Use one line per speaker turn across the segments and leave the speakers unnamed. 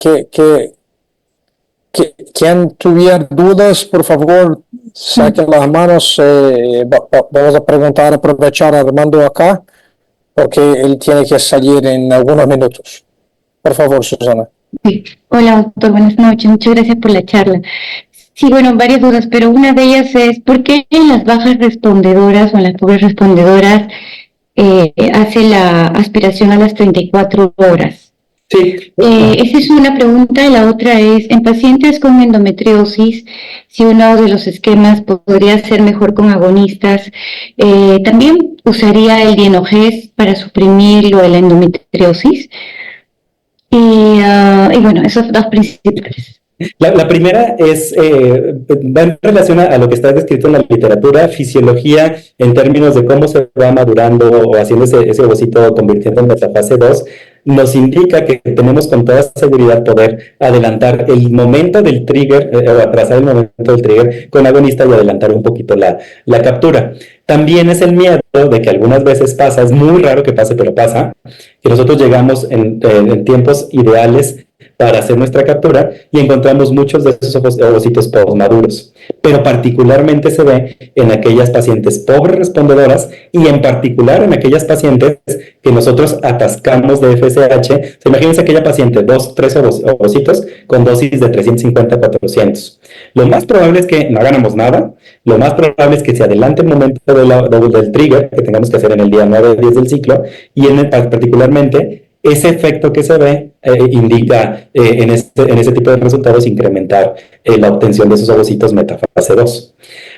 que, que, quien tuviera dudas, por favor, saquen las manos. Vamos a preguntar, aprovechar a Armando acá, porque él tiene que salir en algunos minutos. Por favor, Susana.
Sí. Hola, doctor, buenas noches. Muchas gracias por la charla. Sí, bueno, varias dudas, pero una de ellas es, ¿por qué en las bajas respondedoras o en las pobres respondedoras hace la aspiración a las 34 horas?
Sí.
Esa es una pregunta, y la otra es, en pacientes con endometriosis, si uno de los esquemas podría ser mejor con agonistas, ¿también usaría el dienogés para suprimir lo de la endometriosis? Y bueno, esos dos principales.
La primera es, va en relación a lo que está descrito en la literatura, fisiología en términos de cómo se va madurando o haciendo ese ovocito convirtiendo en metafase 2, nos indica que tenemos con toda seguridad poder adelantar el momento del trigger, o atrasar el momento del trigger con agonista y adelantar un poquito la captura. También es el miedo de que algunas veces pasa, es muy raro que pase, pero pasa, que nosotros llegamos en tiempos ideales para hacer nuestra captura y encontramos muchos de esos ovocitos postmaduros, pero particularmente se ve en aquellas pacientes pobres respondedoras y en particular en aquellas pacientes que nosotros atascamos de FSH. Imagínense aquella paciente, 2, 3 ovocitos con dosis de 350 a 400. Lo más probable es que no hagamos nada, lo más probable es que se adelante el momento del trigger que tengamos que hacer en el día 9 10 del ciclo y particularmente ese efecto que se ve indica en ese tipo de resultados incrementar la obtención de esos ovocitos metafase 2.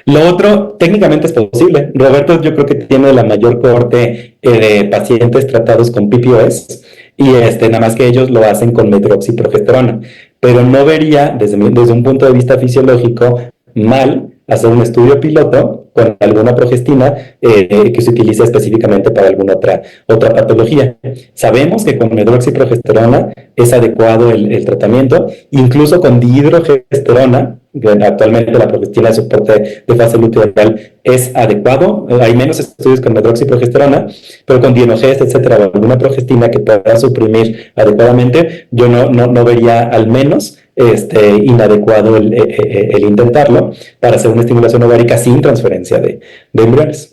Lo otro, técnicamente es posible. Roberto, yo creo que tiene la mayor cohorte de pacientes tratados con PPOS y nada más que ellos lo hacen con medroxiprogesterona, pero no vería desde un punto de vista fisiológico mal hacer un estudio piloto con alguna progestina que se utiliza específicamente para alguna otra patología. Sabemos que con medroxiprogesterona es adecuado el tratamiento, incluso con dihidrogesterona, que actualmente la progestina de soporte de fase luteal es adecuado. Hay menos estudios con medroxiprogesterona, pero con dienogest, etcétera, o alguna progestina que pueda suprimir adecuadamente, yo no vería al menos inadecuado el intentarlo para hacer una estimulación ovárica sin transferencia de embriones.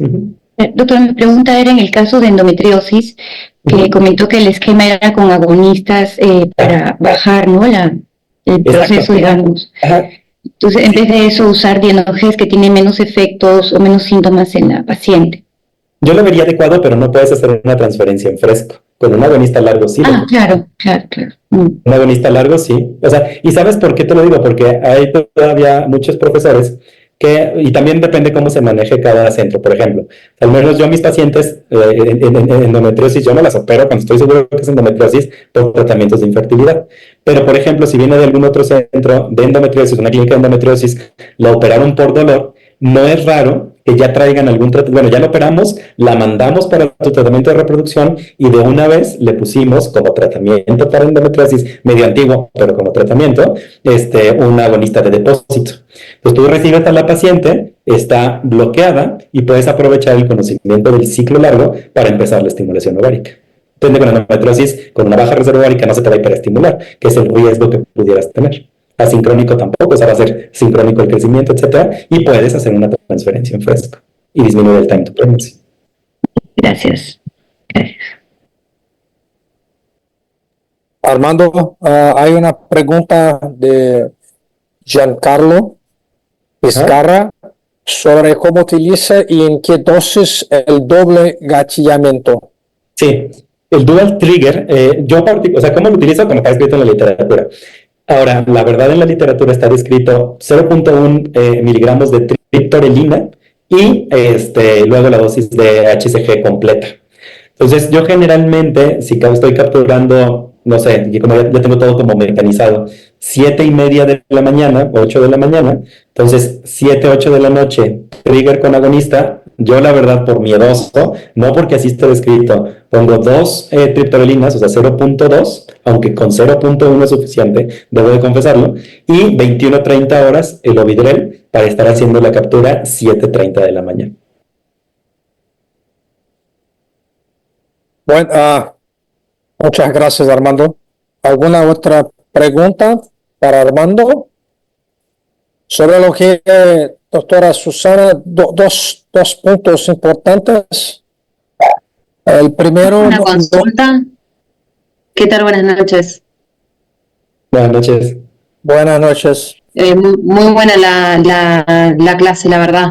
Doctor, mi pregunta era en el caso de endometriosis, que comentó que el esquema era con agonistas para bajar, ¿no? El proceso, digamos.
Ajá.
Entonces, en vez de eso, usar dienogés que tiene menos efectos o menos síntomas en la paciente.
Yo lo vería adecuado, pero no puedes hacer una transferencia en fresco. Con un agonista largo sí.
Claro.
Un agonista largo sí. O sea, ¿y sabes por qué te lo digo? Porque hay todavía muchos profesores y también depende cómo se maneje cada centro. Por ejemplo, al menos yo a mis pacientes en endometriosis, yo no las opero cuando estoy seguro que es endometriosis por tratamientos de infertilidad. Pero, por ejemplo, si viene de algún otro centro de endometriosis, una clínica de endometriosis, la operaron por dolor, no es raro que ya traigan algún tratamiento. Bueno, ya la operamos, la mandamos para tu tratamiento de reproducción y de una vez le pusimos como tratamiento para endometriosis, medio antiguo, pero como tratamiento, un agonista de depósito. Pues tú recibes a la paciente, está bloqueada y puedes aprovechar el conocimiento del ciclo largo para empezar la estimulación ovárica. Depende con la endometriosis, con una baja reserva ovárica no se te va a hiperestimular, que es el riesgo que pudieras tener. Asincrónico tampoco, o sea, va a ser sincrónico el crecimiento, etcétera, y puedes hacer una transferencia en fresco y disminuir el time to pregnancy.
Gracias.
Armando, hay una pregunta de Giancarlo Vizcarra sobre cómo utiliza y en qué dosis el doble gatillamiento.
Sí, el dual trigger, o sea, ¿cómo lo utilizo? Como está escrito en la literatura. Ahora, la verdad en la literatura está descrito 0.1 miligramos de triptorelina y luego la dosis de HCG completa. Entonces, yo generalmente, si estoy capturando, no sé, como ya tengo todo como mecanizado, 7:30 de la mañana, 8 de la mañana, entonces 7, 8 de la noche, trigger con agonista, yo la verdad por miedoso, no porque así está descrito, pongo 2 triptorelinas, o sea 0.2, aunque con 0.1 es suficiente, debo de confesarlo, y 21-30 horas el Ovidrel para estar haciendo la captura 7:30 de la mañana.
Bueno, muchas gracias, Armando. ¿Alguna otra pregunta para Armando sobre lo que, doctora Susana, dos puntos importantes. El primero,
Una consulta. ¿Qué tal? Buenas noches.
Buenas noches.
Buenas noches.
Muy buena la clase, la verdad.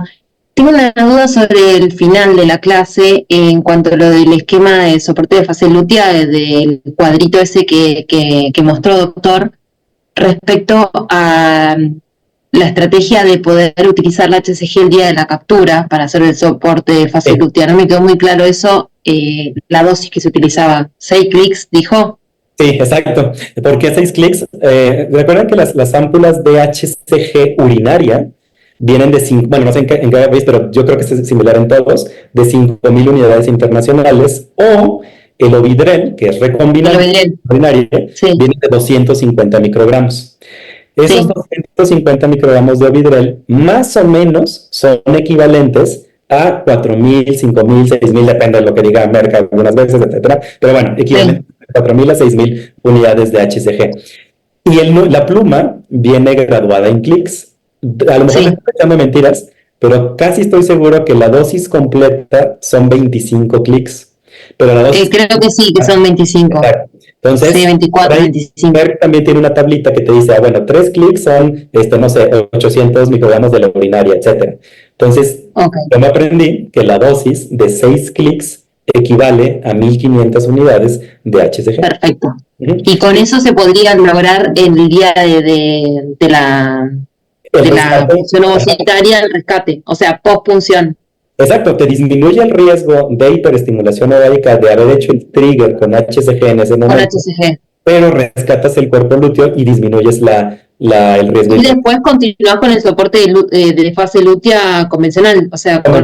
Tengo una duda sobre el final de la clase en cuanto a lo del esquema de soporte de fase lútea, del cuadrito ese que mostró doctor, respecto a la estrategia de poder utilizar la HCG el día de la captura para hacer el soporte de fase lútea. No me quedó muy claro eso, la dosis que se utilizaba. 6 clics, dijo.
Sí, exacto. ¿Por qué 6 clics? Recuerden que las ámpulas de HCG urinaria vienen de 5, bueno, no sé en qué país, pero yo creo que es similar en todos, de 5.000 unidades internacionales, o el Ovidrel, que es recombinante urinaria, sí, viene de 250 microgramos. Esos 250 microgramos de Ovidrel más o menos son equivalentes a 4.000, 5.000, 6.000, depende de lo que diga Merck algunas veces, etcétera, pero bueno, equivalente a 4.000 a 6.000 unidades de HCG. Y la pluma viene graduada en clics. A lo mejor estoy echando mentiras, pero casi estoy seguro que la dosis completa son 25 clics. Pero la dosis
creo que sí, que son 25.
Entonces,
sí, 24, 25.
Merck también tiene una tablita que te dice, bueno, 3 clics son, no sé, 800 microgramos de la urinaria, etcétera. Entonces, yo me aprendí que la dosis de 6 clics equivale a 1.500 unidades de HCG.
Perfecto. Y con eso se podría lograr el día de la función ovocitaria, el rescate, o sea, postpunción.
Exacto, te disminuye el riesgo de hiperestimulación ovárica de haber hecho el trigger con HCG en ese momento.
Con HCG.
Pero rescatas el cuerpo lúteo y disminuyes el riesgo.
Y después continúas con el soporte de fase lútea convencional, o sea, con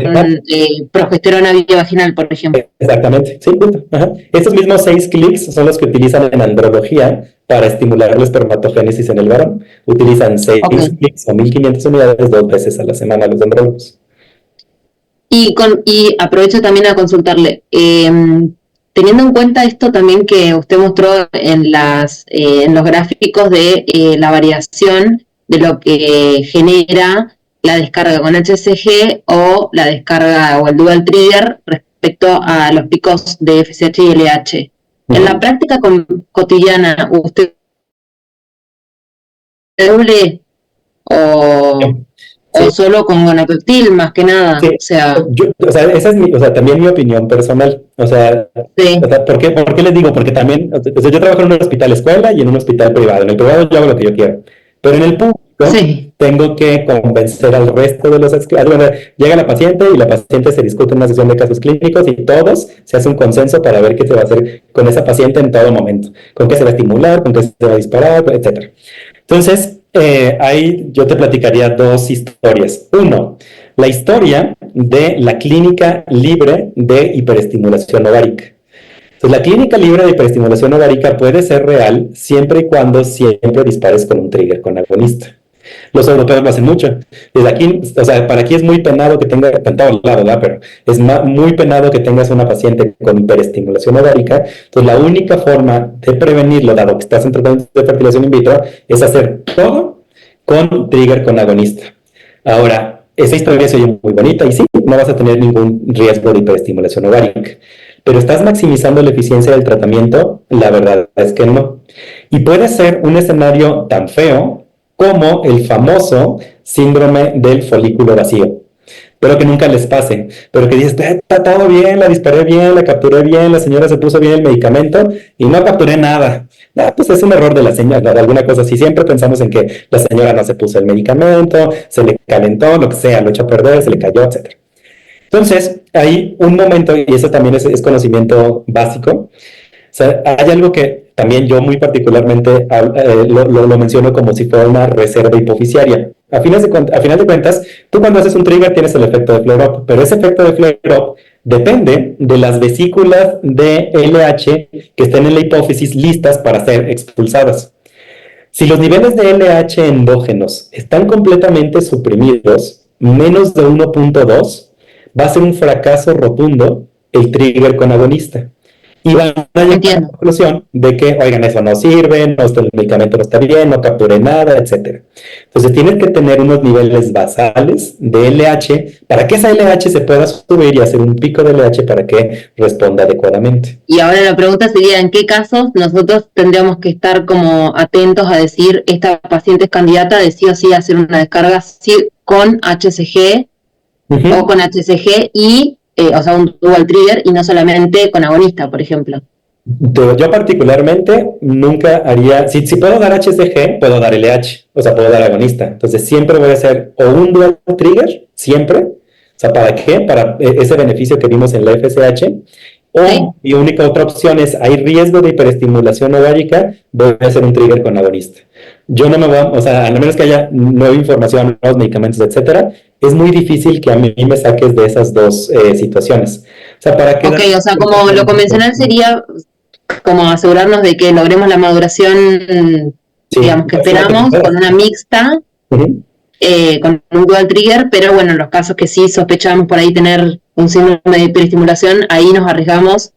progesterona vaginal, por ejemplo.
Exactamente, sí, punto. Ajá. Estos mismos 6 clics son los que utilizan en andrología para estimular la espermatogénesis en el varón. Utilizan 6 clics o 1.500 unidades 2 veces a la semana los andrólogos.
Y aprovecho también a consultarle, teniendo en cuenta esto también que usted mostró en los gráficos de la variación de lo que genera la descarga con HCG o la descarga o el dual trigger respecto a los picos de FSH y LH. En la práctica cotidiana, ¿usted doble o solo con gonapeptil, más que nada?
Sí. Esa es también mi opinión personal. ¿Por qué les digo? Porque también, yo trabajo en un hospital escuela y en un hospital privado. En el privado yo hago lo que yo quiero. Pero en el público tengo que convencer al resto de los... Llega la paciente y la paciente se discute en una sesión de casos clínicos y todos se hace un consenso para ver qué se va a hacer con esa paciente en todo momento. Con qué se va a estimular, con qué se va a disparar, etcétera. Entonces, ahí yo te platicaría 2 historias. Uno, la historia de la clínica libre de hiperestimulación ovárica. Entonces, la clínica libre de hiperestimulación ovárica puede ser real siempre y cuando siempre dispares con un trigger con agonista. Los europeos lo hacen mucho. Desde aquí, para aquí es muy penado que tenga, en todos lados, ¿verdad? Pero es muy penado que tengas una paciente con hiperestimulación ovárica. Entonces, la única forma de prevenirlo, dado que estás en tratamiento de fertilización in vitro, es hacer todo con trigger con agonista. Ahora, esa historia se oye muy bonita y sí, no vas a tener ningún riesgo de hiperestimulación ovárica. Pero ¿estás maximizando la eficiencia del tratamiento? La verdad es que no. Y puede ser un escenario tan feo como el famoso síndrome del folículo vacío, pero que nunca les pase, pero que dices, está todo bien, la disparé bien, la capturé bien, la señora se puso bien el medicamento y no capturé nada. Pues es un error de la señora, de alguna cosa así. Siempre pensamos en que la señora no se puso el medicamento, se le calentó, lo que sea, lo echó a perder, se le cayó, etc. Entonces, hay un momento, y eso también es conocimiento básico. Hay algo que también yo muy particularmente lo menciono como si fuera una reserva hipofisiaria. A final de cuentas, tú cuando haces un trigger tienes el efecto de flare-up, pero ese efecto de flare-up depende de las vesículas de LH que estén en la hipófisis listas para ser expulsadas. Si los niveles de LH endógenos están completamente suprimidos, menos de 1.2, va a ser un fracaso rotundo el trigger con agonista. y van a llegar a la
Entiendo.
conclusión de que, oigan, eso no sirve, no, el medicamento no está bien, no capture nada, etcétera. Entonces tienes que tener unos niveles basales de LH para que esa LH se pueda subir y hacer un pico de LH para que responda adecuadamente.
Y ahora la pregunta sería, ¿en qué casos nosotros tendríamos que estar como atentos a decir, esta paciente es candidata de sí o sí hacer una descarga con HCG o con HCG y, o sea, un dual trigger y no solamente con agonista, por ejemplo?
Yo particularmente nunca haría, si puedo dar HCG, puedo dar LH, o sea, puedo dar agonista. Entonces siempre voy a hacer o un dual trigger, siempre. O sea, ¿para qué? Para ese beneficio que vimos en la FSH. O
Sí.
mi única otra opción es, hay riesgo de hiperestimulación ovárica, voy a hacer un trigger con agonista. Yo no me voy a, o sea, a menos que haya nueva información, nuevos medicamentos, etcétera, es muy difícil que a mí me saques de esas dos situaciones. O sea, ¿para qué?
Ok, o sea, como lo convencional sería como asegurarnos de que logremos la maduración,
Sí,
digamos, que
máxima que
esperamos
puedas.
con una mixta,
Ujú.
con un dual trigger, pero bueno, en los casos que sí sospechamos por ahí tener un síndrome de hiperestimulación, ahí nos arriesgamos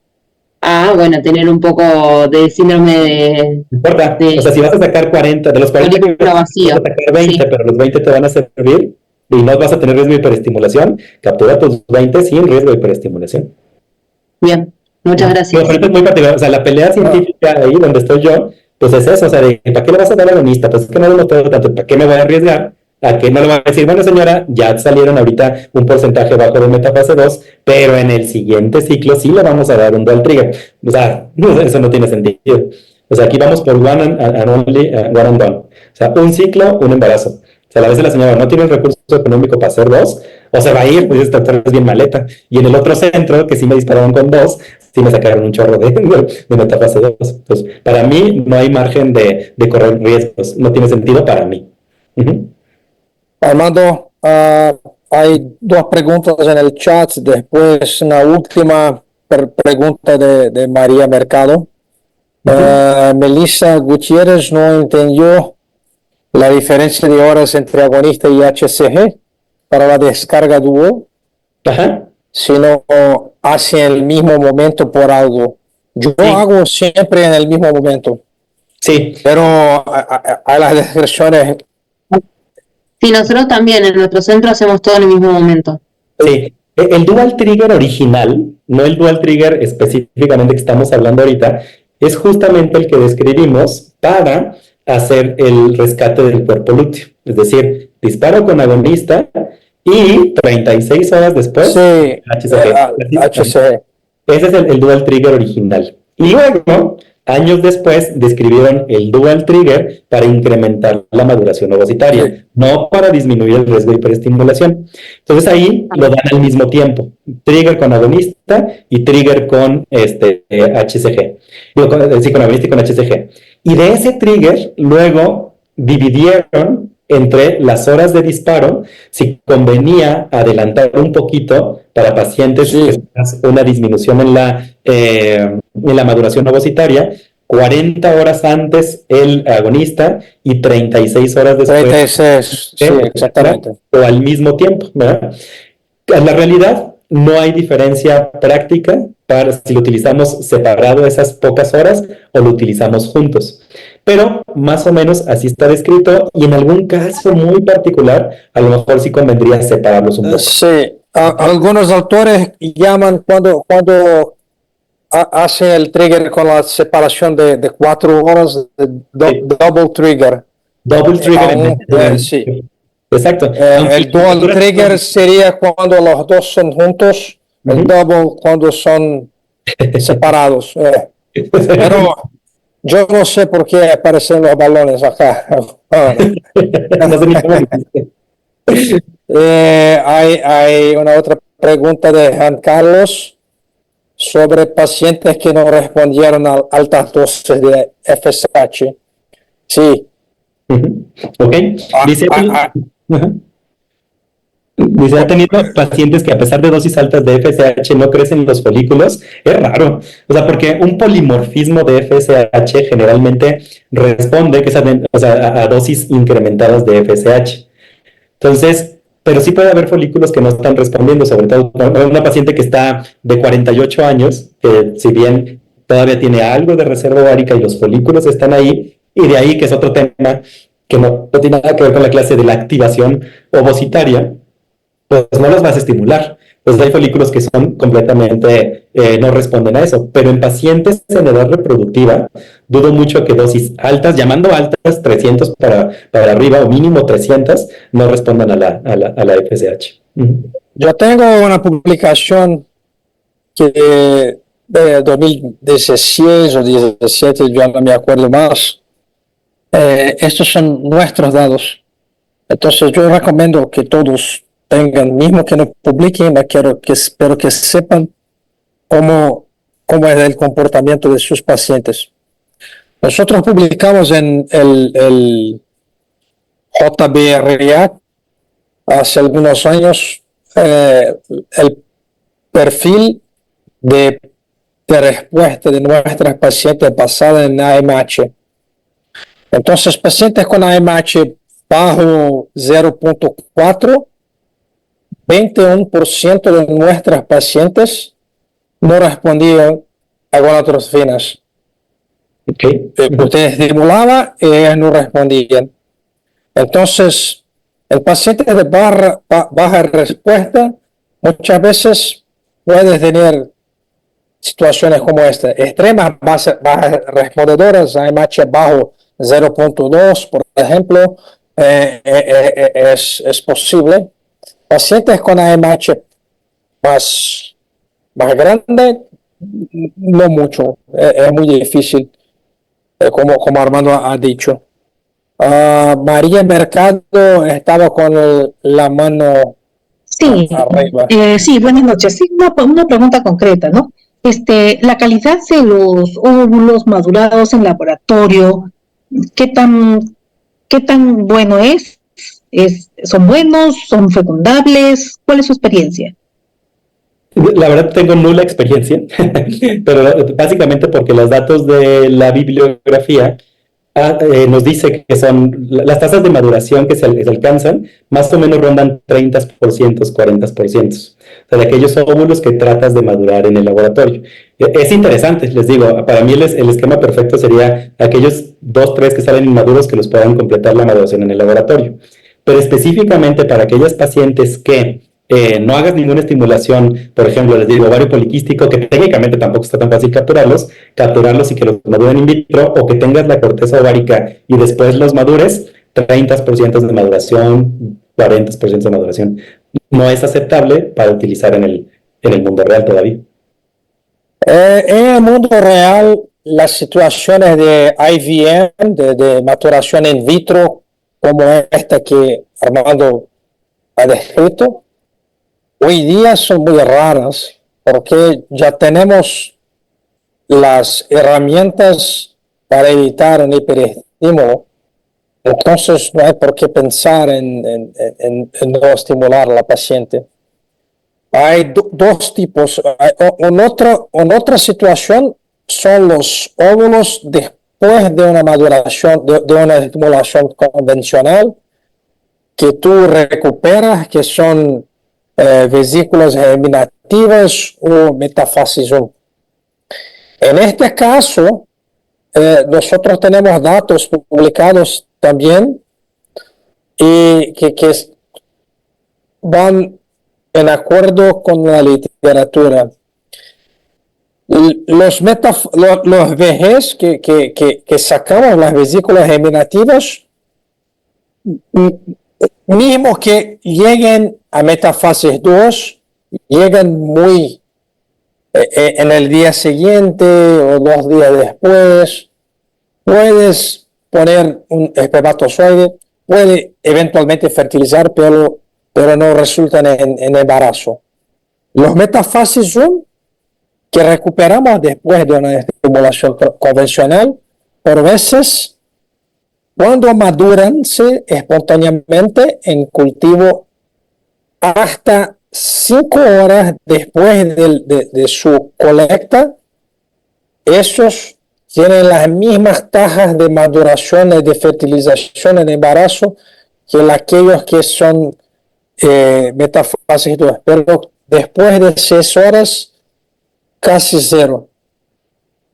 a, bueno, tener un poco de síndrome
No importa, o sea, si vas a sacar 40, de los 40 que vas a
vacío.
sacar 20,
Sí.
pero los 20 te van a servir y no vas a tener riesgo de hiperestimulación, captura tus 20 sin riesgo de hiperestimulación.
Bien, muchas
Pero
gracias.
por eso es muy particular, o sea, la pelea científica ahí donde estoy yo, pues es eso, o sea, de ¿para qué le vas a dar agonista? Pues es que no lo noto tanto, ¿para qué me voy a arriesgar? A que no le voy a decir, bueno señora, ya salieron ahorita un porcentaje bajo de metafase 2, pero en el siguiente ciclo sí le vamos a dar un dual trigger. O sea, eso no tiene sentido. O sea, aquí vamos por one and only, one and done. O sea, un ciclo, un embarazo. O sea, a veces la señora no tiene el recurso económico para hacer dos, o se va a ir, pues esta doctora es bien maleta. Y en el otro centro, que sí me dispararon con dos, sí me sacaron un chorro de metafase 2. Entonces, para mí no hay margen de correr riesgos, no tiene sentido para mí.
Armando, hay dos preguntas en el chat. Después, una última pregunta de María Mercado. Melissa Gutiérrez no entendió la diferencia de horas entre agonista y HCG para la descarga dual,
Ajá.
sino hace en el mismo momento por algo. Yo
Sí.
hago siempre en el mismo momento,
Sí,
pero hay las descripciones.
Sí, nosotros también en nuestro centro hacemos todo en el mismo momento.
sí. El dual trigger original, no el dual trigger específicamente que estamos hablando ahorita, es justamente el que describimos para hacer el rescate del cuerpo lúteo. Es decir, disparo con agonista y 36 horas después,
Sí,
HCG.
HCG.
Ese es el dual trigger original. Y luego, años después, describieron el dual trigger para incrementar la maduración ovocitaria,
Sí.
no para disminuir el riesgo de hiperestimulación. Entonces ahí lo dan al mismo tiempo, trigger con agonista y trigger con HCG. Sí, con agonista y con HCG. Y de ese trigger, luego dividieron entre las horas de disparo, si convenía adelantar un poquito para pacientes
Sí.
que tengan una disminución en la maduración ovocitaria, 40 horas antes el agonista y 36 horas después
36, sí, exactamente.
o al mismo tiempo, ¿verdad? En la realidad no hay diferencia práctica para si lo utilizamos separado esas pocas horas o lo utilizamos juntos. Pero más o menos así está descrito y en algún caso muy particular a lo mejor sí convendría separarlos un poco.
Sí, algunos autores llaman cuando hacen el trigger con la separación de 4 horas, de
Sí.
double trigger.
Double trigger en
Aún,
vez de-
sí.
Exacto.
El dual trigger sería cuando los dos son juntos, el
Ujú.
double cuando son separados. Pero yo no sé por qué aparecen los balones acá.
No sé ni cómo dijiste.
Hay una otra pregunta de Juan Carlos sobre pacientes que no respondieron a altas dosis de FSH. Sí.
Ujú. Ok. Dice, Ajá. Dice, ha tenido pacientes que a pesar de dosis altas de FSH no crecen los folículos. Es raro. O sea, porque un polimorfismo de FSH generalmente responde que es a dosis incrementadas de FSH. Entonces, pero sí puede haber folículos que no están respondiendo, sobre todo una paciente que está de 48 años, que si bien todavía tiene algo de reserva ovárica y los folículos están ahí, y de ahí que es otro tema que no tiene nada que ver con la clase de la activación ovocitaria, pues no los vas a estimular. Pues hay folículos que son completamente, no responden a eso, pero en pacientes en edad reproductiva, dudo mucho que dosis altas, llamando altas 300 para arriba o mínimo 300, no respondan a la FSH.
Yo tengo una publicación que de 2016 o 17, yo no me acuerdo más. Estos son nuestros datos. Entonces yo recomiendo que todos tengan, mismo que no publiquen, pero que sepan cómo es el comportamiento de sus pacientes. Nosotros publicamos en el JBRA hace algunos años el perfil de respuesta de nuestras pacientes basada en AMH. Entonces, pacientes con AMH bajo 0.4, 21% de nuestras pacientes no respondían a gonadotrofinas.
Okay.
Usted estimulaba y ellas no respondían. Entonces, el paciente de baja respuesta muchas veces puede tener situaciones como esta, extremas bajas respondedoras, AMH bajo 0.2, por ejemplo, es posible. Pacientes con AMH más grande, no mucho, es muy difícil, como Armando ha dicho. María Mercado estaba con la mano
Sí,
arriba.
sí, buenas noches. Sí, una pregunta concreta, ¿no? La calidad de los óvulos madurados en laboratorio, ¿qué tan bueno es? ¿Son buenos? ¿Son fecundables? ¿Cuál es su experiencia?
La verdad tengo nula experiencia, pero básicamente porque los datos de la bibliografía nos dice que son las tasas de maduración que se alcanzan, más o menos rondan 30%, 40%. O sea, de aquellos óvulos que tratas de madurar en el laboratorio. Es interesante, les digo, para mí el esquema perfecto sería aquellos 2, 3 que salen inmaduros que los puedan completar la maduración en el laboratorio. Pero específicamente para aquellas pacientes que no hagas ninguna estimulación, por ejemplo, les digo, ovario poliquístico, que técnicamente tampoco está tan fácil capturarlos y que los maduren in vitro, o que tengas la corteza ovárica y después los madures, 30% de maduración, 40% de maduración. No es aceptable para utilizar en el mundo real todavía.
En el mundo real, las situaciones de IVM, de maturación in vitro, como esta que Armando ha descrito, hoy día son muy raras porque ya tenemos las herramientas para evitar un hiperestímulo. Entonces no hay por qué pensar en no estimular a la paciente. Hay dos tipos. En otra situación son los óvulos después de una maduración, de una estimulación convencional, que tú recuperas, que son vesículas germinativas o metafasis 1. En este caso, nosotros tenemos datos publicados también y que van en acuerdo con la literatura. Los VGs que sacamos, las vesículas germinativas, mismo que lleguen a metafasis 2, llegan muy en el día siguiente o 2 días después. Puedes poner un espermatozoide, puede eventualmente fertilizar, pero no resultan en embarazo. Los metafasis 1 que recuperamos después de una estimulación convencional, por veces, cuando maduran espontáneamente en cultivo hasta 5 horas después de su colecta, esos tienen las mismas tasas de maduración y de fertilización en embarazo que aquellos que son metafasis 2, pero después de 6 horas casi cero.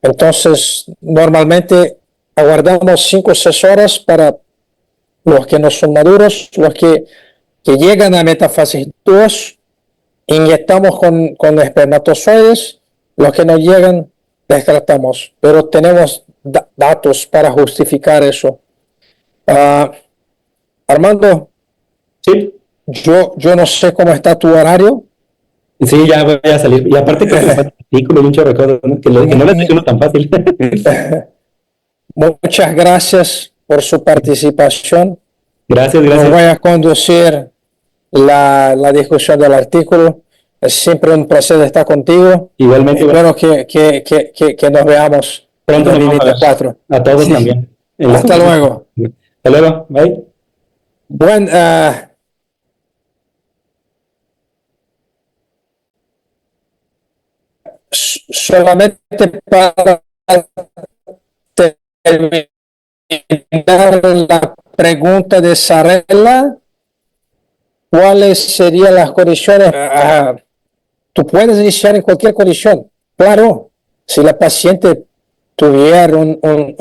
Entonces, normalmente aguardamos 5 o 6 horas para los que no son maduros, los que llegan a metafase 2, inyectamos con espermatozoides, los que no llegan, descartamos, pero tenemos datos para justificar eso. Armando,
Sí,
yo no sé cómo está tu horario.
sí, ya voy a salir. Y aparte que es un artículo y un chorro de cosas, ¿no? Que no lo estoy haciendo tan fácil.
Muchas gracias por su participación.
Gracias,
No
gracias.
voy a conducir la discusión del artículo. Es siempre un placer estar contigo.
Igualmente,
Espero que nos veamos
pronto
en
nos vamos a ver.
2024.
A todos también. En la-
Hasta luego.
Hasta luego. Bye.
Bueno, solamente para terminar la pregunta de Sarela, ¿cuáles serían las condiciones? Tú puedes iniciar en cualquier condición. Claro, si la paciente tuviera una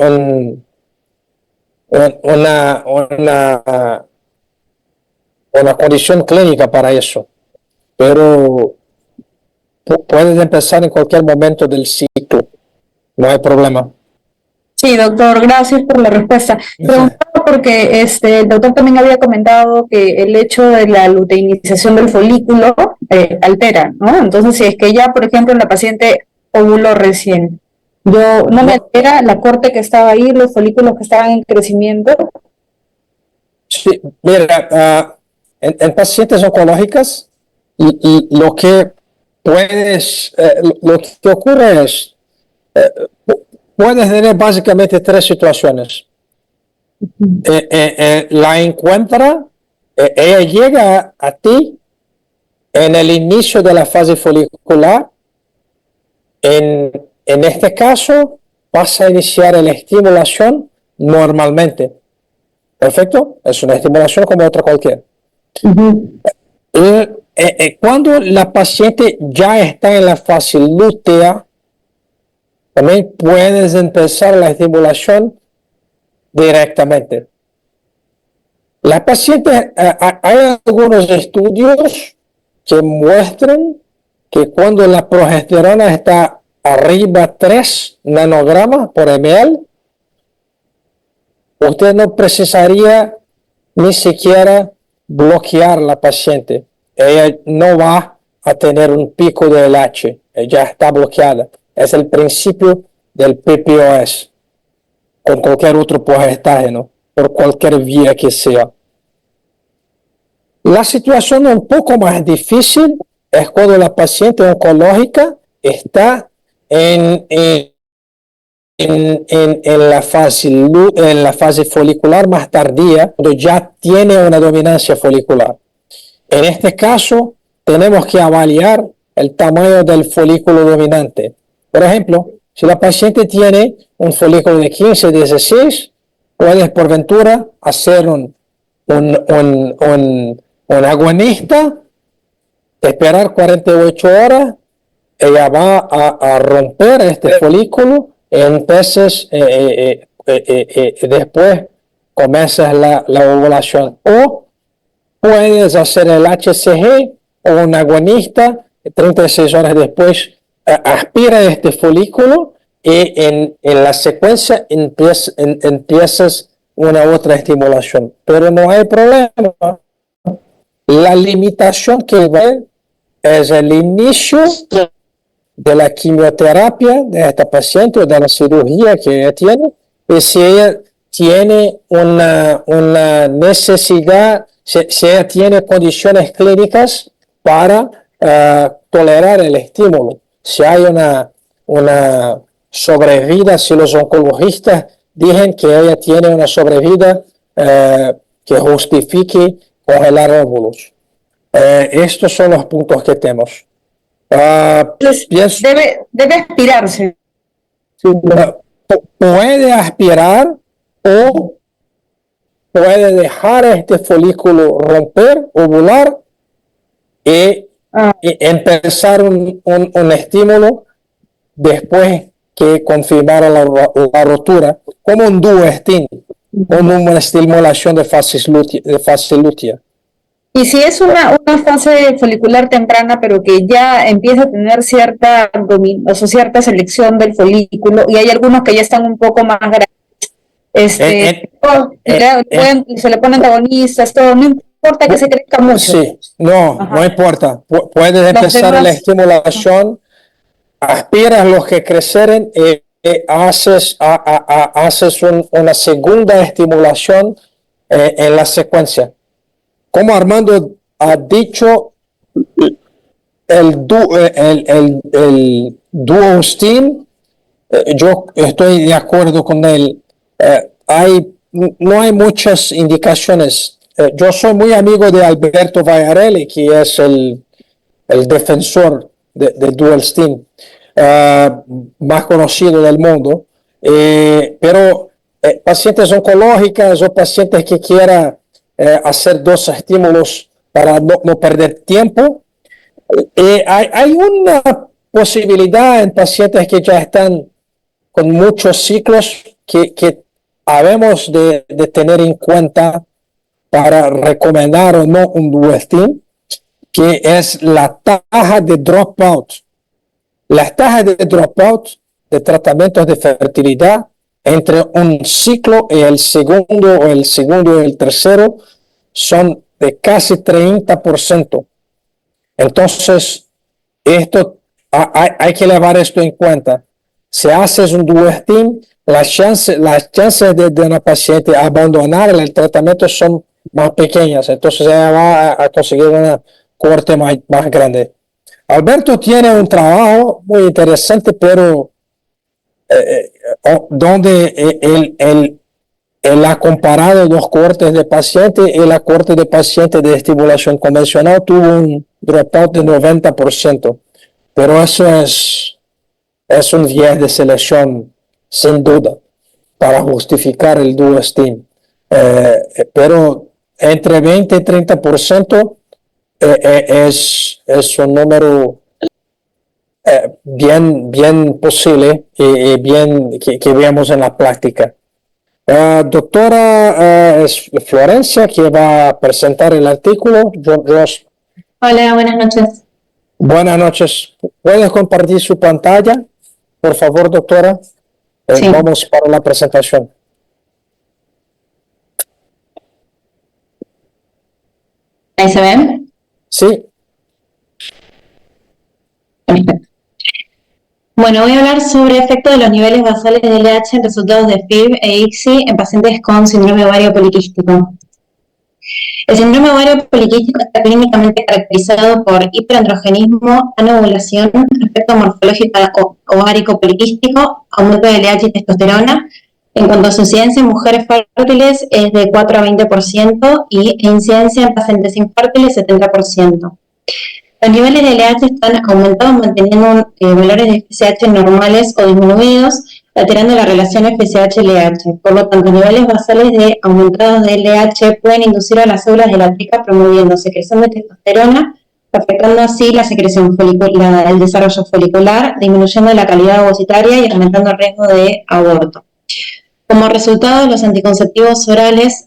condición clínica para eso, pero puedes empezar en cualquier momento del ciclo, no hay problema.
Sí, doctor, gracias por la respuesta. Preguntaba porque el doctor también había comentado que el hecho de la luteinización del folículo altera, ¿no? Entonces, si es que ya, por ejemplo, la paciente ovuló recién, no me altera la corte que estaba ahí, los folículos que estaban en crecimiento.
Sí, mira, en pacientes oncológicas, lo que lo que ocurre es, puedes tener básicamente 3 situaciones. La encuentra, ella llega a ti en el inicio de la fase folicular. En este caso, vas a iniciar la estimulación normalmente. ¿Perfecto? Es una estimulación como otra cualquiera. Cuando la paciente ya está en la fase lútea, también puedes empezar la estimulación directamente. La paciente, hay algunos estudios que muestran que cuando la progesterona está arriba 3 nanogramos por ml, usted no precisaría ni siquiera bloquear la paciente. Ella no va a tener un pico de LH, ella está bloqueada. Es el principio del PPOS, con cualquier otro progestágeno, por cualquier vía que sea. La situación un poco más difícil es cuando la paciente oncológica está en la fase folicular más tardía, cuando ya tiene una dominancia folicular. En este caso, tenemos que avaliar el tamaño del folículo dominante. Por ejemplo, si la paciente tiene un folículo de 15, 16, puedes por ventura hacer un agonista, esperar 48 horas, ella va a romper este folículo, entonces después comienza la ovulación. O puedes hacer el HCG o un agonista, 36 horas después aspira este folículo y en la secuencia empiezas una otra estimulación. Pero no hay problema. La limitación que va es el inicio de la quimioterapia de esta paciente o de la cirugía que ella tiene, y si ella tiene una necesidad, si ella tiene condiciones clínicas para tolerar el estímulo. Si hay una sobrevida, si los oncologistas dicen que ella tiene una sobrevida que justifique congelar óvulos. Estos son los puntos que tenemos.
Debe aspirarse.
Puede aspirar o puede dejar este folículo romper, ovular y empezar un estímulo después que confirmara la rotura, como un duoestin, como una estimulación de fase lútea.
Y si es una fase folicular temprana, pero que ya empieza a tener cierta selección del folículo, y hay algunos que ya están un poco más grandes, se le ponen antagonistas, todo, no importa que se crezca mucho.
Sí, no importa. Puedes empezar la estimulación, aspiras los que creceren y haces una segunda estimulación en la secuencia. Como Armando ha dicho, el duoestin, yo estoy de acuerdo con él. No hay muchas indicaciones. Yo soy muy amigo de Alberto Vallarelli, que es el defensor de duoestin más conocido del mundo, pero pacientes oncológicas o pacientes que quieran hacer dos estímulos para no perder tiempo, hay una posibilidad en pacientes que ya están con muchos ciclos que habemos de tener en cuenta para recomendar o no un duoestin, que es la tasa de dropout. Las tasas de dropout de tratamientos de fertilidad entre un ciclo y el segundo y el tercero son de casi 30%. Entonces, hay que llevar esto en cuenta. Si haces un duoestin, las chances de una paciente abandonar el tratamiento son más pequeñas, entonces ella va a conseguir una corte más grande. Alberto tiene un trabajo muy interesante, pero donde él ha comparado dos cortes de pacientes, y la corte de pacientes de estimulación convencional tuvo un dropout de 90%, pero eso es un viés de selección sin duda para justificar el duoestin, pero entre 20 y 30% es un número bien posible y bien que vemos en la práctica. Doctora, es Florencia que va a presentar el artículo.
Hola, buenas noches.
Buenas noches. ¿Puedes compartir su pantalla, por favor, doctora?
Sí.
Vamos para la presentación.
¿Ahí se ven?
Sí.
Perfecto. Bueno, voy a hablar sobre efecto de los niveles basales de LH en resultados de FIV e ICSI en pacientes con síndrome ovario poliquístico. El síndrome ovario poliquístico está clínicamente caracterizado por hiperandrogenismo, anovulación, aspecto morfológico ovárico poliquístico, aumento de LH y testosterona. En cuanto a su incidencia en mujeres fértiles es de 4 a 20% y incidencia en pacientes infértiles 70%. Los niveles de LH están aumentados manteniendo valores de FSH normales o disminuidos, alterando la relación FSH-LH. Por lo tanto, niveles basales aumentados de LH pueden inducir a las células de la trica promoviendo secreción de testosterona, afectando así la secreción folicular, el desarrollo folicular, disminuyendo la calidad ovocitaria y aumentando el riesgo de aborto. Como resultado, los anticonceptivos orales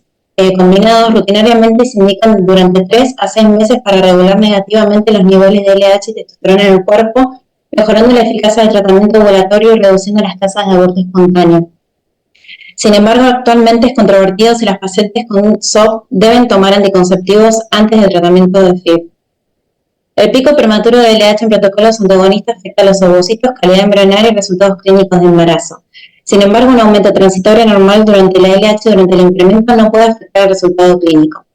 combinados rutinariamente se indican durante 3 a 6 meses para regular negativamente los niveles de LH y testosterona en el cuerpo, mejorando la eficacia del tratamiento ovulatorio y reduciendo las tasas de aborto espontáneo. Sin embargo, actualmente es controvertido si las pacientes con SOP deben tomar anticonceptivos antes del tratamiento de FIV. El pico prematuro de LH en protocolos antagonistas afecta a los ovocitos, calidad embrionaria y resultados clínicos de embarazo. Sin embargo, un aumento transitorio normal durante la LH durante el incremento no puede afectar el resultado clínico.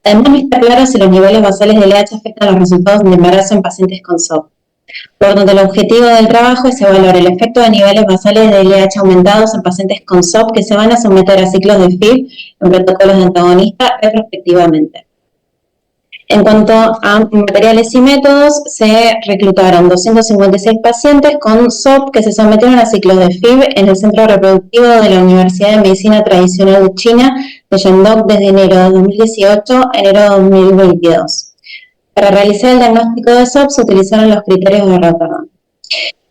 Además, no está claro si los niveles basales de LH afectan los resultados de embarazo en pacientes con SOP. Por lo tanto, el objetivo del trabajo es evaluar el efecto de niveles basales de LH aumentados en pacientes con SOP que se van a someter a ciclos de FIV en protocolos de antagonista retrospectivamente. En cuanto a materiales y métodos, se reclutaron 256 pacientes con SOP que se sometieron a ciclos de FIV en el Centro Reproductivo de la Universidad de Medicina Tradicional de China de Shandong desde enero de 2018 a enero de 2022. Para realizar el diagnóstico de SOP se utilizaron los criterios de Rotterdam.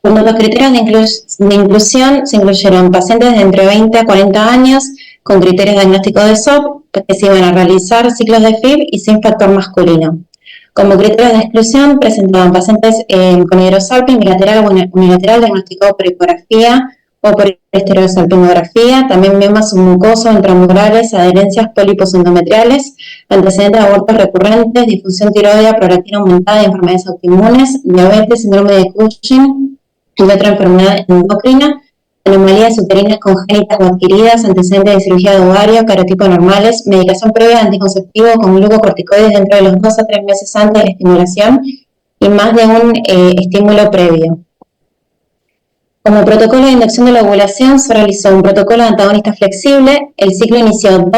Cuando los criterios de inclusión se incluyeron pacientes de entre 20 a 40 años con criterios diagnósticos de SOP que se iban a realizar ciclos de FIB y sin factor masculino. Como criterios de exclusión presentaban pacientes con hidrosalping bilateral o unilateral diagnosticado por ecografía o por estereosalpingografía, también miomas submucosos, intramurales, adherencias pólipos endometriales, antecedentes de abortos recurrentes, disfunción tiroidea, prolactina aumentada y enfermedades autoinmunes, diabetes, síndrome de Cushing y otra enfermedad endocrina, anomalías uterinas congénitas o adquiridas, antecedentes de cirugía de ovario, carotipos normales, medicación previa de anticonceptivo con glucocorticoides dentro de los 2 a 3 meses antes de la estimulación y más de un estímulo previo. Como protocolo de inducción de la ovulación se realizó un protocolo de antagonista flexible. El ciclo inició el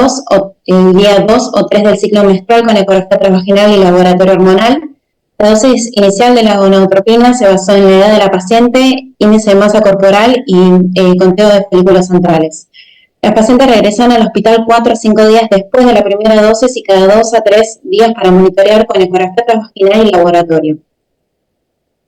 día 2 o 3 del ciclo menstrual con ecografía transvaginal y laboratorio hormonal. La dosis inicial de la gonadotropina se basó en la edad de la paciente, índice de masa corporal y conteo de folículos centrales. Las pacientes regresaron al hospital 4 a 5 días después de la primera dosis y cada 2 a 3 días para monitorear con ecografía transvaginal y laboratorio.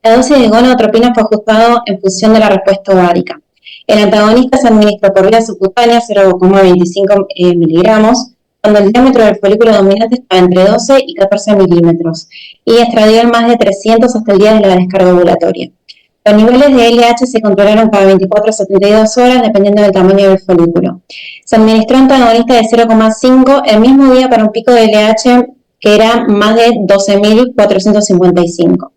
La dosis de gonadotropina fue ajustado en función de la respuesta ovárica. El antagonista se administró por vía subcutánea 0,25 miligramos, cuando el diámetro del folículo dominante estaba entre 12 y 14 milímetros, y estradiol más de 300 hasta el día de la descarga ovulatoria. Los niveles de LH se controlaron cada 24 a 72 horas, dependiendo del tamaño del folículo. Se administró antagonista de 0,5 el mismo día para un pico de LH que era más de 12.455.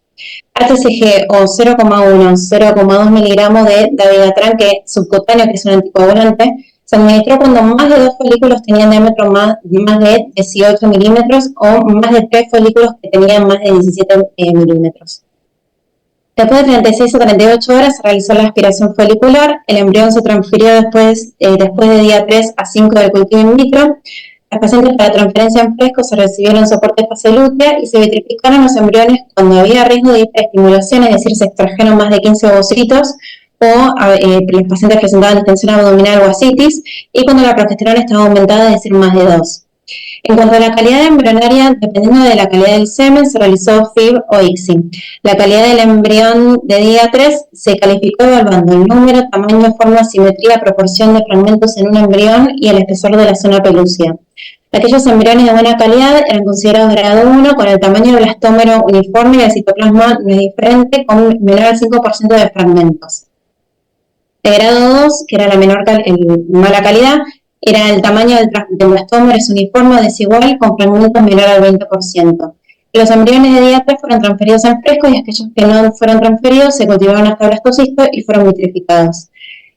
HCG o 0,1-0,2 miligramos de dabigatran, que subcutáneo, que es un anticoagulante, se administró cuando más de 2 folículos tenían diámetro más de 18 milímetros o más de 3 folículos que tenían más de 17 milímetros. Después de 36 a 38 horas se realizó la aspiración folicular. El embrión se transfirió después de día 3 a 5 del cultivo in vitro. Las pacientes para transferencia en fresco se recibieron soporte de fase lútea y se vitrificaron los embriones cuando había riesgo de hiperestimulación, es decir, se extrajeron más de 15 ovocitos o los pacientes presentaban distensión abdominal o ascitis y cuando la progesterona estaba aumentada, es decir, más de 2. En cuanto a la calidad embrionaria, dependiendo de la calidad del semen, se realizó FIB o ICSI. La calidad del embrión de día 3 se calificó evaluando el número, tamaño, forma, simetría, proporción de fragmentos en un embrión y el espesor de la zona pelúcida. Aquellos embriones de buena calidad eran considerados grado 1 con el tamaño del blastómero uniforme y el citoplasma no es diferente, con menor al 5% de fragmentos. El grado 2, que era la mala calidad, era el tamaño del blastómero es uniforme o desigual con fragmentos menor al 20%. Y los embriones de día 3 fueron transferidos en fresco y aquellos que no fueron transferidos se cultivaron hasta blastocisto y fueron vitrificados.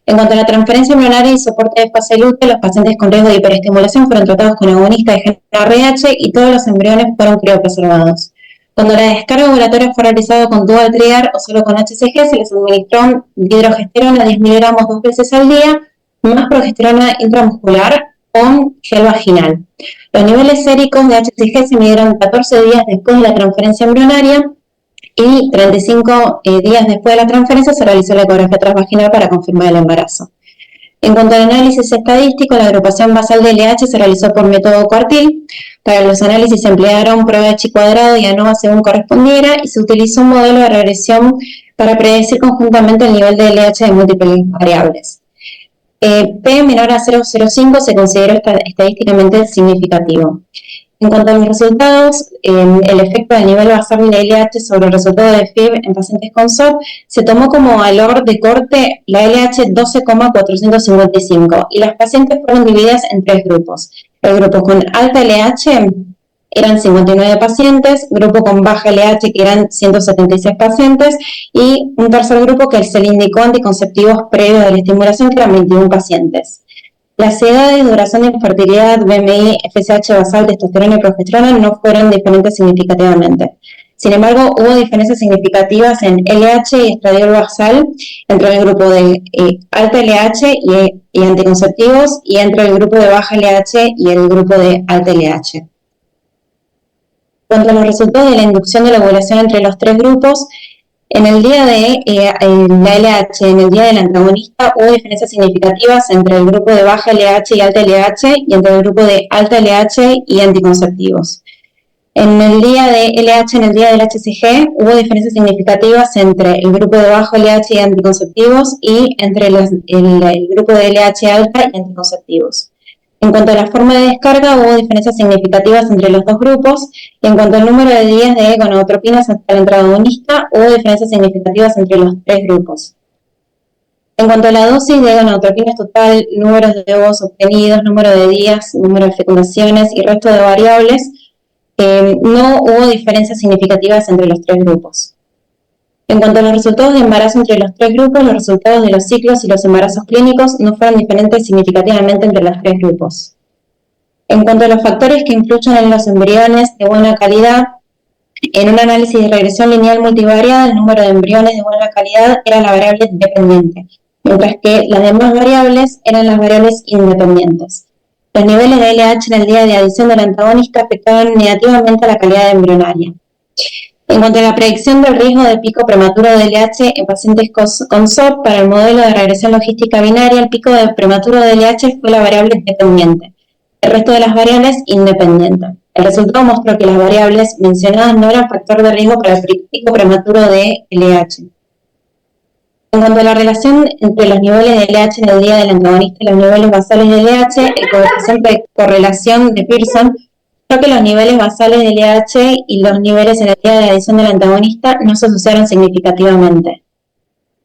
En cuanto a la transferencia embrionaria y soporte de fase lútea, los pacientes con riesgo de hiperestimulación fueron tratados con agonista de género RH y todos los embriones fueron criopreservados. Cuando la descarga ovulatoria fue realizada con dual triar o solo con HCG, se les administró dihidrogesterona 10 miligramos 2 veces al día, más progesterona intramuscular o gel vaginal. Los niveles séricos de HCG se midieron 14 días después de la transferencia embrionaria y 35 días después de la transferencia se realizó la ecografía transvaginal para confirmar el embarazo. En cuanto al análisis estadístico, la agrupación basal de LH se realizó por método cuartil. Para los análisis se emplearon prueba de chi cuadrado y ANOVA según correspondiera y se utilizó un modelo de regresión para predecir conjuntamente el nivel de LH de múltiples variables. P menor a 0,05 se consideró estadísticamente significativo. En cuanto a los resultados, el efecto del nivel basal de LH sobre el resultado de FIB en pacientes con SOP se tomó como valor de corte la LH 12,455 y las pacientes fueron divididas en 3 grupos. El grupo con alta LH eran 59 pacientes, grupo con baja LH que eran 176 pacientes y un tercer grupo que se le indicó anticonceptivos previos de la estimulación que eran 21 pacientes. Las edades, duración de infertilidad, BMI, FSH basal, testosterona y progesterona no fueron diferentes significativamente. Sin embargo, hubo diferencias significativas en LH y estradiol basal entre el grupo de alta LH y anticonceptivos y entre el grupo de baja LH y el grupo de alta LH. En cuanto a los resultados de la inducción de la ovulación entre los 3 grupos, en el día de la LH, en el día del antagonista, hubo diferencias significativas entre el grupo de baja LH y alta LH y entre el grupo de alta LH y anticonceptivos. En el día de LH, en el día del HCG, hubo diferencias significativas entre el grupo de bajo LH y anticonceptivos y entre el grupo de LH alta y anticonceptivos. En cuanto a la forma de descarga, hubo diferencias significativas entre los dos grupos, y en cuanto al número de días de gonadotropinas hasta el antagonista, hubo diferencias significativas entre los tres grupos. En cuanto a la dosis de gonadotropinas total, números de ovos obtenidos, número de días, número de fecundaciones y resto de variables, no hubo diferencias significativas entre los tres grupos. En cuanto a los resultados de embarazo entre los tres grupos, los resultados de los ciclos y los embarazos clínicos no fueron diferentes significativamente entre los tres grupos. En cuanto a los factores que influyen en los embriones de buena calidad, en un análisis de regresión lineal multivariada, el número de embriones de buena calidad era la variable dependiente, mientras que las demás variables eran las variables independientes. Los niveles de LH en el día de adición del antagonista afectaban negativamente a la calidad embrionaria. En cuanto a la predicción del riesgo de pico prematuro de LH en pacientes con SOP, para el modelo de regresión logística binaria, el pico de prematuro de LH fue la variable dependiente, el resto de las variables independiente. El resultado mostró que las variables mencionadas no eran factor de riesgo para el pico prematuro de LH. En cuanto a la relación entre los niveles de LH en el día del antagonista y los niveles basales de LH, el coeficiente de correlación de Pearson mostró que los niveles basales de LH y los niveles en el día de adición del antagonista no se asociaron significativamente.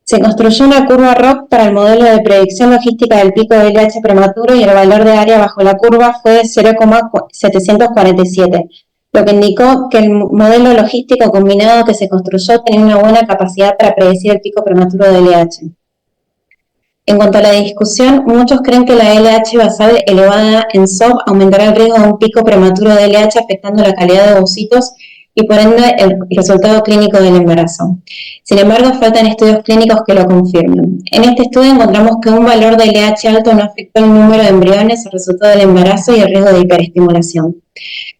Se construyó una curva ROC para el modelo de predicción logística del pico de LH prematuro y el valor de área bajo la curva fue de 0,747, lo que indicó que el modelo logístico combinado que se construyó tenía una buena capacidad para predecir el pico prematuro de LH. En cuanto a la discusión, muchos creen que la LH basal elevada en SOP aumentará el riesgo de un pico prematuro de LH afectando la calidad de ovocitos y por ende el resultado clínico del embarazo. Sin embargo, faltan estudios clínicos que lo confirmen. En este estudio encontramos que un valor de LH alto no afectó el número de embriones, el resultado del embarazo y el riesgo de hiperestimulación.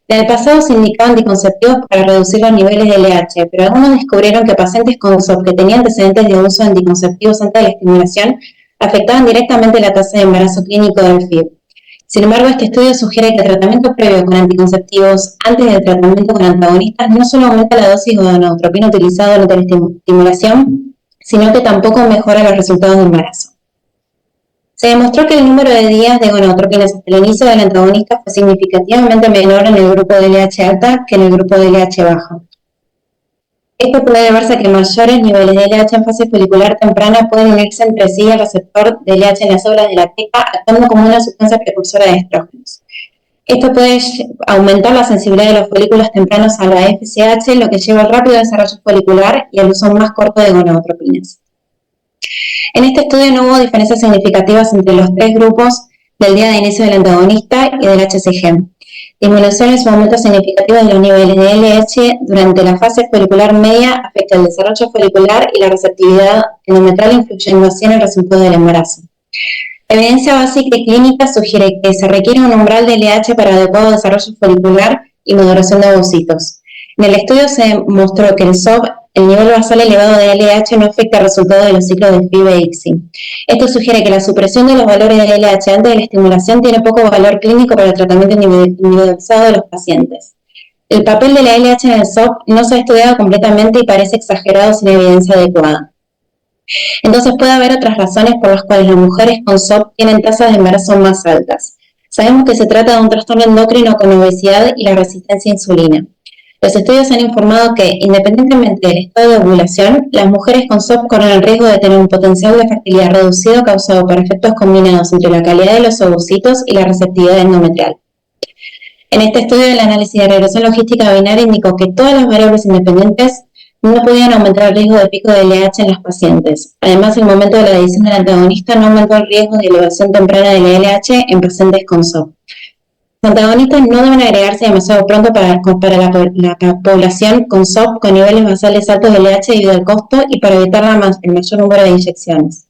En el pasado se indicaban anticonceptivos para reducir los niveles de LH, pero algunos descubrieron que pacientes con SOP que tenían antecedentes de uso de anticonceptivos antes de la estimulación afectaban directamente la tasa de embarazo clínico del FIB. Sin embargo, este estudio sugiere que el tratamiento previo con anticonceptivos antes del tratamiento con antagonistas no solo aumenta la dosis de gonadotropina utilizada durante la estimulación, sino que tampoco mejora los resultados de embarazo. Se demostró que el número de días de gonadotropinas hasta el inicio del antagonista fue significativamente menor en el grupo de LH alta que en el grupo de LH baja. Esto puede deberse a que mayores niveles de LH en fase folicular temprana pueden unirse entre sí al receptor de LH en las células de la teca, actuando como una sustancia precursora de estrógenos. Esto puede aumentar la sensibilidad de los folículos tempranos a la FSH, lo que lleva al rápido desarrollo folicular y al uso más corto de gonadotropinas. En este estudio no hubo diferencias significativas entre los tres grupos del día de inicio del antagonista y del HCG. Disminuciones o aumentos significativos de los niveles de LH durante la fase folicular media afecta el desarrollo folicular y la receptividad endometrial, influyendo así en el resultado del embarazo. La evidencia básica y clínica sugiere que se requiere un umbral de LH para adecuado desarrollo folicular y maduración de ovocitos. En el estudio se mostró que el nivel basal elevado de LH no afecta el resultado de los ciclos de FIB e ICSI. Esto sugiere que la supresión de los valores de LH antes de la estimulación tiene poco valor clínico para el tratamiento individualizado de los pacientes. El papel de la LH en el SOP no se ha estudiado completamente y parece exagerado sin evidencia adecuada. Entonces puede haber otras razones por las cuales las mujeres con SOP tienen tasas de embarazo más altas. Sabemos que se trata de un trastorno endocrino con obesidad y la resistencia a insulina. Los estudios han informado que, independientemente del estado de ovulación, las mujeres con SOP corren el riesgo de tener un potencial de fertilidad reducido causado por efectos combinados entre la calidad de los ovocitos y la receptividad endometrial. En este estudio, el análisis de regresión logística binaria indicó que todas las variables independientes no podían aumentar el riesgo de pico de LH en las pacientes. Además, el momento de la adición del antagonista no aumentó el riesgo de elevación temprana de la LH en pacientes con SOP. Los antagonistas no deben agregarse demasiado pronto para la población con SOP con niveles basales altos de LH debido al costo y para evitar el mayor número de inyecciones.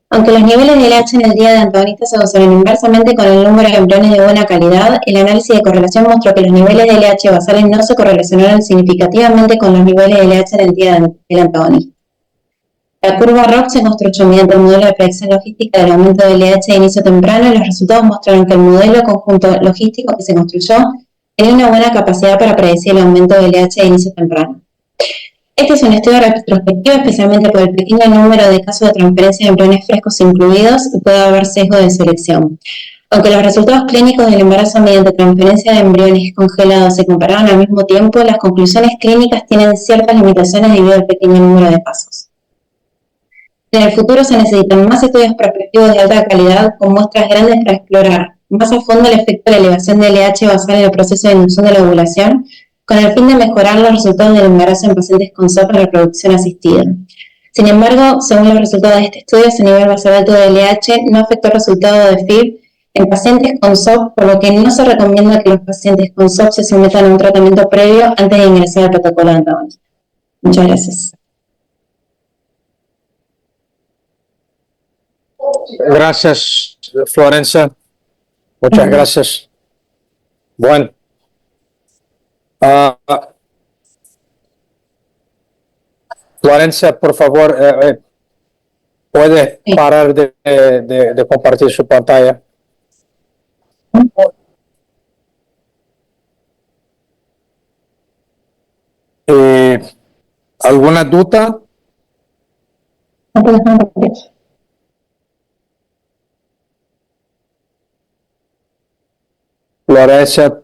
Aunque los niveles de LH en el día de antagonistas se asociaron inversamente con el número de embriones de buena calidad, el análisis de correlación mostró que los niveles de LH basales no se correlacionaron significativamente con los niveles de LH en el día del antagonista. La curva ROC se construyó mediante el modelo de predicción logística del aumento de LH de inicio temprano y los resultados mostraron que el modelo conjunto logístico que se construyó tenía una buena capacidad para predecir el aumento del LH de inicio temprano. Este es un estudio retrospectivo, especialmente por el pequeño número de casos de transferencia de embriones frescos incluidos y puede haber sesgo de selección. Aunque los resultados clínicos del embarazo mediante transferencia de embriones congelados se compararon al mismo tiempo, las conclusiones clínicas tienen ciertas limitaciones debido al pequeño número de casos. En el futuro se necesitan más estudios prospectivos de alta calidad con muestras grandes para explorar más a fondo el efecto de la elevación de LH basal en el proceso de inducción de la ovulación, con el fin de mejorar los resultados del embarazo en pacientes con SOP en reproducción asistida. Sin embargo, según los resultados de este estudio, ese nivel basal alto de LH no afectó el resultado de FIB en pacientes con SOP, por lo que no se recomienda que los pacientes con SOP se sometan a un tratamiento previo antes de ingresar al protocolo antagonista. Muchas gracias.
Gracias, Florencia. Muchas gracias. Bueno. Florencia, por favor, ¿puede parar de compartir su pantalla? ¿Alguna duda? Florencia,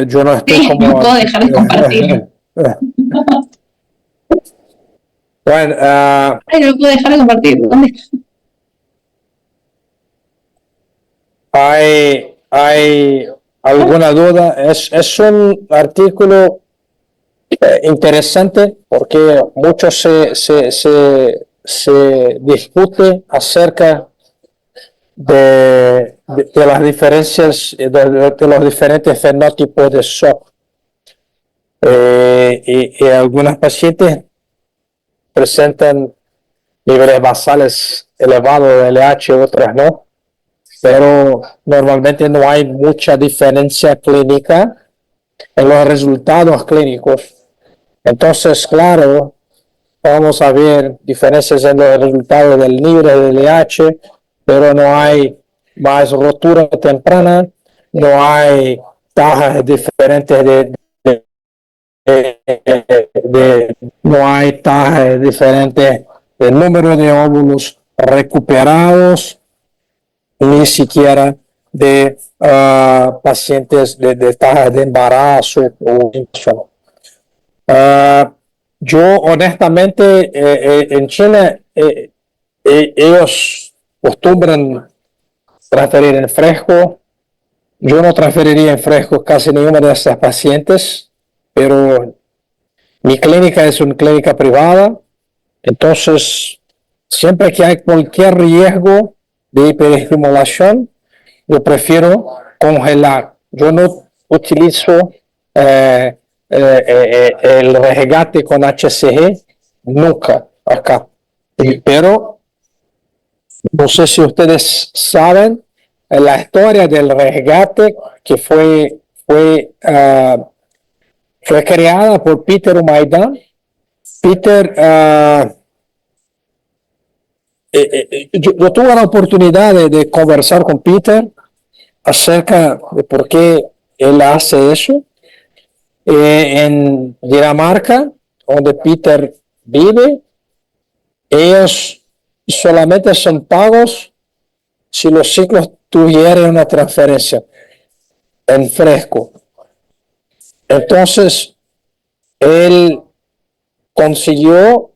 yo no estoy como...
No puedo dejar de compartir.
Bueno,
Ay, no puedo dejar de compartir. ¿Dónde está?
¿Hay alguna duda? Es un artículo interesante porque mucho se discute acerca de las diferencias, de los diferentes fenotipos de SOP. Y algunas pacientes presentan niveles basales elevados de LH, otras no, pero normalmente no hay mucha diferencia clínica en los resultados clínicos. Entonces, claro, vamos a ver diferencias en los resultados del nivel de LH, pero no hay más rotura temprana, no hay tajas diferentes no hay tajas diferentes de número de óvulos recuperados, ni siquiera de pacientes de tajas de embarazo o infección. Yo honestamente en China ellos acostumbran transferir en fresco. Yo no transferiría en fresco casi ninguna de estas pacientes, pero mi clínica es una clínica privada, entonces siempre que hay cualquier riesgo de hiperestimulación, yo prefiero congelar. Yo no utilizo el resgate con HCG nunca acá, pero no sé si ustedes saben la historia del resgate que fue creada por Peter Maiden. Peter, yo tuve la oportunidad de conversar con Peter acerca de por qué él hace eso. En Dinamarca, donde Peter vive, ellos solamente son pagos si los ciclos tuvieran una transferencia en fresco. Entonces, él consiguió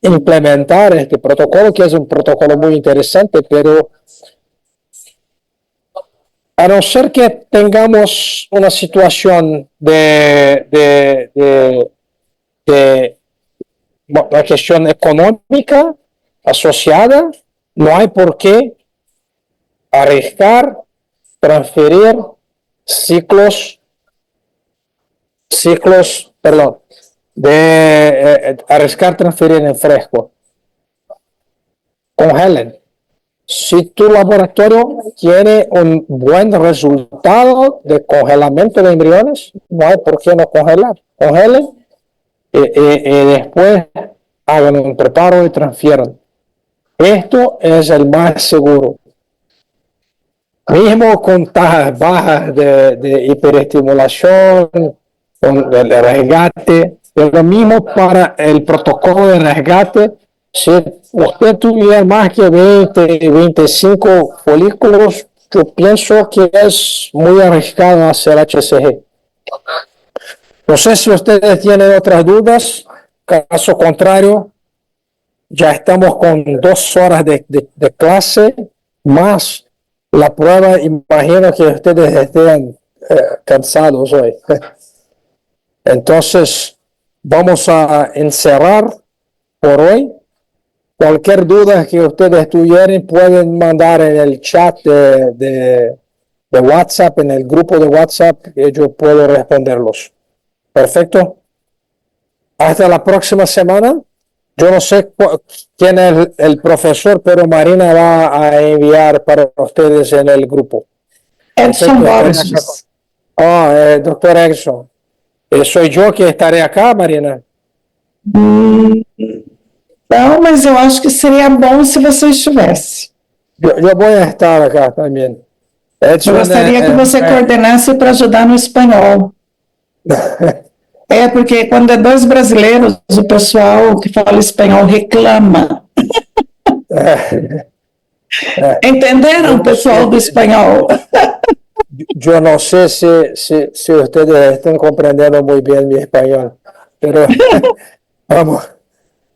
implementar este protocolo, que es un protocolo muy interesante, pero a no ser que tengamos una situación de una cuestión económica asociada, no hay por qué arriesgar, transferir ciclos, arriesgar transferir en fresco. Congelen. Si tu laboratorio tiene un buen resultado de congelamiento de embriones, no hay por qué no congelar. Congelen y después hagan un preparo y transfieran. Esto es el más seguro. mismo con tasas bajas de hiperestimulación, con el resgate, es lo mismo para el protocolo de resgate. Si usted tuviera más que 20, 25 folículos, yo pienso que es muy arriesgado hacer HCG. No sé si ustedes tienen otras dudas. Caso contrario, ya estamos con 2 horas de clase más la prueba. Imagino que ustedes estén cansados hoy. Entonces, vamos a encerrar por hoy. Cualquier duda que ustedes tuvieran pueden mandar en el chat de WhatsApp, en el grupo de WhatsApp, que yo puedo responderlos. Perfecto. Hasta la próxima semana. Yo no sé quién es el profesor, pero Marina va a enviar para ustedes en el grupo.
Edson Borges.
Doctor Edson. ¿Soy yo que estaré acá, Marina?
Não, mas eu acho que seria bom se você estivesse.
Eu vou estar acá também. Edson,
eu gostaria que você coordenasse para ajudar no espanhol. Porque quando é 2 brasileiros, o pessoal que fala espanhol reclama. Entenderam, pessoal do espanhol?
Eu não sei se ustedes estão compreendendo muito bem meu espanhol, pero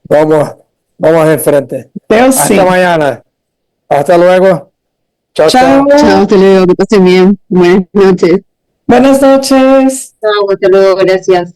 vamos em frente. Hasta mañana. Hasta luego. Chao, chao.
Chao, hasta luego, que pasen bien. Buenas noches.
Buenas noches.
Chao, hasta luego, gracias.